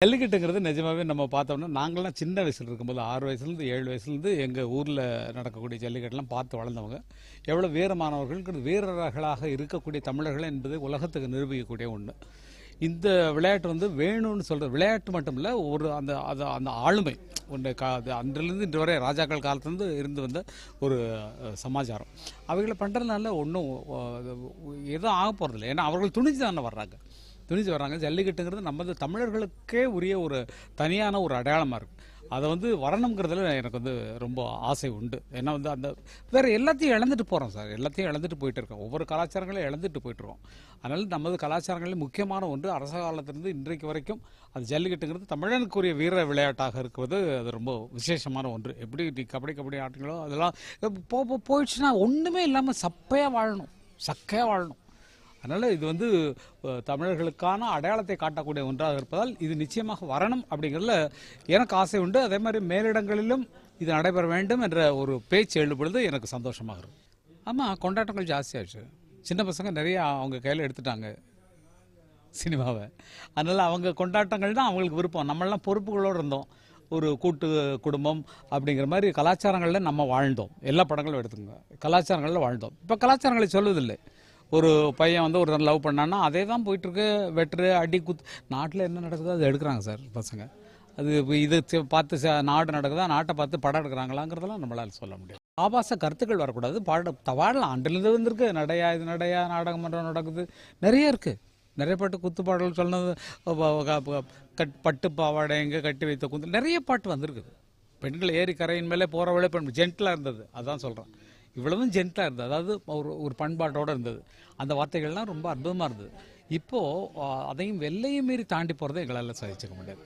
ஜல்லிக்கட்டுங்கிறது நிஜமாவே நம்ம பார்த்தோம்னா நாங்கள்லாம் சின்ன வயசில் இருக்கும்போது 6 வயசுலேருந்து 7 வயசுலேருந்து எங்கள் ஊரில் நடக்கக்கூடிய ஜல்லிக்கட்டுலாம் பார்த்து வளர்ந்தவங்க. எவ்வளோ வீரமானவர்கள், வீரர்களாக இருக்கக்கூடிய தமிழர்கள் என்பது உலகத்துக்கு நிரூபிக்கக்கூடிய ஒன்று. இந்த விளையாட்டு வந்து வேணும்னு சொல்கிற விளையாட்டு மட்டும் இல்லை, ஒரு அந்த அது அந்த ஆளுமை ஒன்று அன்றிலிருந்து இன்று வரை ராஜாக்கள் காலத்துலேருந்து இருந்து வந்த ஒரு சமாச்சாரம். அவைகளை பண்ணுறதுனால ஒன்றும் எதுவும் ஆக போகிறதில்லை. ஏன்னா அவர்கள் துணிஞ்சு தானே வர்றாங்க. ஜல்லிக்கட்டுங்கிறது நமது தமிழர்களுக்கே உரிய ஒரு தனியான ஒரு அடையாளமாக இருக்குது. அதை வந்து வரணுங்கிறதுல எனக்கு வந்து ரொம்ப ஆசை உண்டு. ஏன்னா வந்து அந்த வேறு எல்லாத்தையும் இழந்துட்டு போகிறோம் சார், எல்லாத்தையும் இழந்துட்டு போயிட்டு இருக்கோம். ஒவ்வொரு கலாச்சாரங்களையும் இழந்துட்டு போயிட்டுருக்கோம். அதனால் நமது கலாச்சாரங்களில் முக்கியமான ஒன்று அரச காலத்திலிருந்து இன்றைக்கு வரைக்கும் அது ஜல்லிக்கட்டுங்கிறது தமிழனுக்குரிய வீர விளையாட்டாக இருக்கிறது. அது ரொம்ப விசேஷமான ஒன்று. எப்படி நீ கபடி ஆட்டுங்களோ அதெல்லாம் போயிடுச்சுன்னா ஒன்றுமே இல்லாமல் சக்கையாக வாழணும். அதனால் இது வந்து தமிழர்களுக்கான அடையாளத்தை காட்டக்கூடிய ஒன்றாக இருப்பதால் இது நிச்சயமாக வரணும் அப்படிங்கிறதுல எனக்கு ஆசை உண்டு. அதே மாதிரி மேலிடங்களிலும் இது நடைபெற வேண்டும் என்ற ஒரு பேச்சு எழும்பொழுது எனக்கு சந்தோஷமாக இருக்கும். ஆமாம், கொண்டாட்டங்கள் ஜாஸ்தியாச்சு. சின்ன பசங்க நிறைய அவங்க கையில் எடுத்துட்டாங்க சினிமாவை. அதனால் அவங்க கொண்டாட்டங்கள் தான் அவங்களுக்கு விருப்பம். நம்மளாம் பொறுப்புகளோடு இருந்தோம். ஒரு கூட்டு குடும்பம் அப்படிங்கிற மாதிரி கலாச்சாரங்களில் நம்ம வாழ்ந்தோம். எல்லா படங்களும் எடுத்துங்க, கலாச்சாரங்களில் வாழ்ந்தோம். இப்போ கலாச்சாரங்களை சொல்வதில்லை. ஒரு பையன் வந்து ஒரு லவ் பண்ணான்னா அதே தான் போயிட்டுருக்கு. வெட்டுரு அடி குத்து. நாட்டில் என்ன நடக்குதோ அதை எடுக்கிறாங்க சார் பசங்க. அது இது பார்த்து நாடு நடக்குதா, நாட்டை பார்த்து படம் எடுக்கிறாங்களாங்கிறதெல்லாம் நம்மளால் சொல்ல முடியாது. ஆபாச கருத்துக்கள் வரக்கூடாது. வாழலாம். அன்றிலிருந்து வந்துருக்கு. இது நடையா நாடகம் மன்றம் நடக்குது, நிறைய இருக்குது. நிறைய பாட்டு குத்து பாடல் சொன்னது, பட்டு பாவாடைங்க கட்டி வைத்த குந்து, நிறைய பாட்டு வந்திருக்குது. பெண்கள் ஏரி கரையின் மேலே போகிறவளே பெண் ஜென்டிலாக இருந்தது, அதான் சொல்கிறேன். இவ்வளவும் ஜென்டிலாக இருந்தது, அதாவது ஒரு பண்பாட்டோடு இருந்தது. அந்த வார்த்தைகள்லாம் ரொம்ப அற்புதமாக இருந்தது. இப்போது அதையும் வெள்ளையும் மீறி தாண்டி போகிறத எங்களால் சகிச்சுக்க முடியாது.